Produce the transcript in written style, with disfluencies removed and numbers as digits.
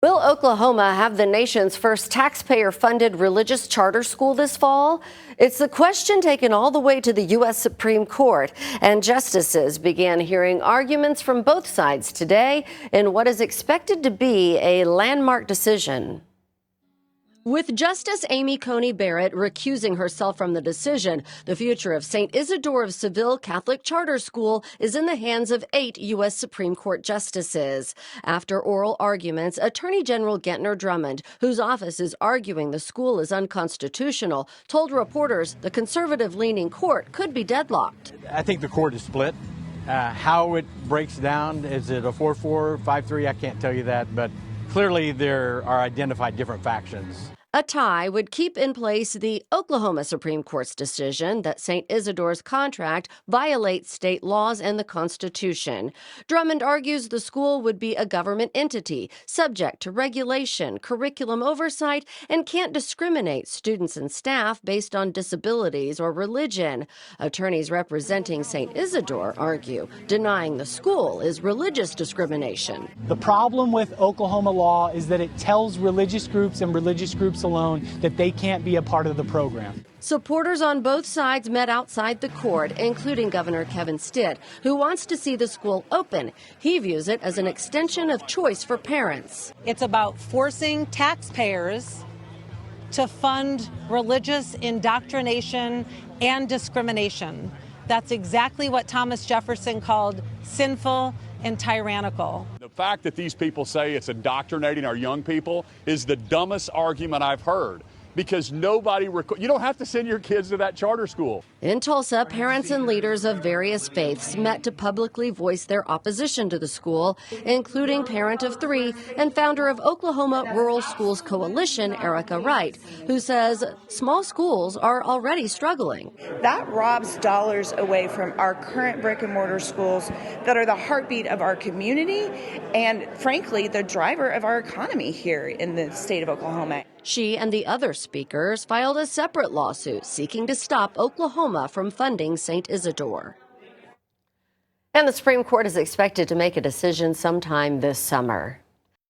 Will Oklahoma have the nation's first taxpayer-funded religious charter school this fall? It's the question taken all the way to the U.S. Supreme Court, and justices began hearing arguments from both sides today in what is expected to be a landmark decision. With Justice Amy Coney Barrett recusing herself from the decision, the future of St. Isidore of Seville Catholic Charter School is in the hands of 8 U.S. Supreme Court justices. After oral arguments, Attorney General Gentner Drummond, whose office is arguing the school is unconstitutional, told reporters the conservative-leaning court could be deadlocked. I think the court is split. How it breaks down, is it a 4-4, 5-3? I can't tell you that, but clearly there are identified different factions. A tie would keep in place the Oklahoma Supreme Court's decision that St. Isidore's contract violates state laws and the Constitution. Drummond argues the school would be a government entity, subject to regulation, curriculum oversight, and can't discriminate students and staff based on disabilities or religion. Attorneys representing St. Isidore argue denying the school is religious discrimination. The problem with Oklahoma law is that it tells religious groups and religious groups alone that they can't be a part of the program. Supporters on both sides met outside the court, including Governor Kevin Stitt, who wants to see the school open. He views it as an extension of choice for parents. It's about forcing taxpayers to fund religious indoctrination and discrimination. That's exactly what Thomas Jefferson called sinful and tyrannical. The fact that these people say it's indoctrinating our young people is the dumbest argument I've heard, because you don't have to send your kids to that charter school. In Tulsa, parents and leaders of various faiths met to publicly voice their opposition to the school, including parent of 3 and founder of Oklahoma Rural Schools Coalition, Erica Wright, who says small schools are already struggling. That robs dollars away from our current brick and mortar schools that are the heartbeat of our community and, frankly, the driver of our economy here in the state of Oklahoma. She and the other speakers filed a separate lawsuit seeking to stop Oklahoma from funding St. Isidore. And the Supreme Court is expected to make a decision sometime this summer.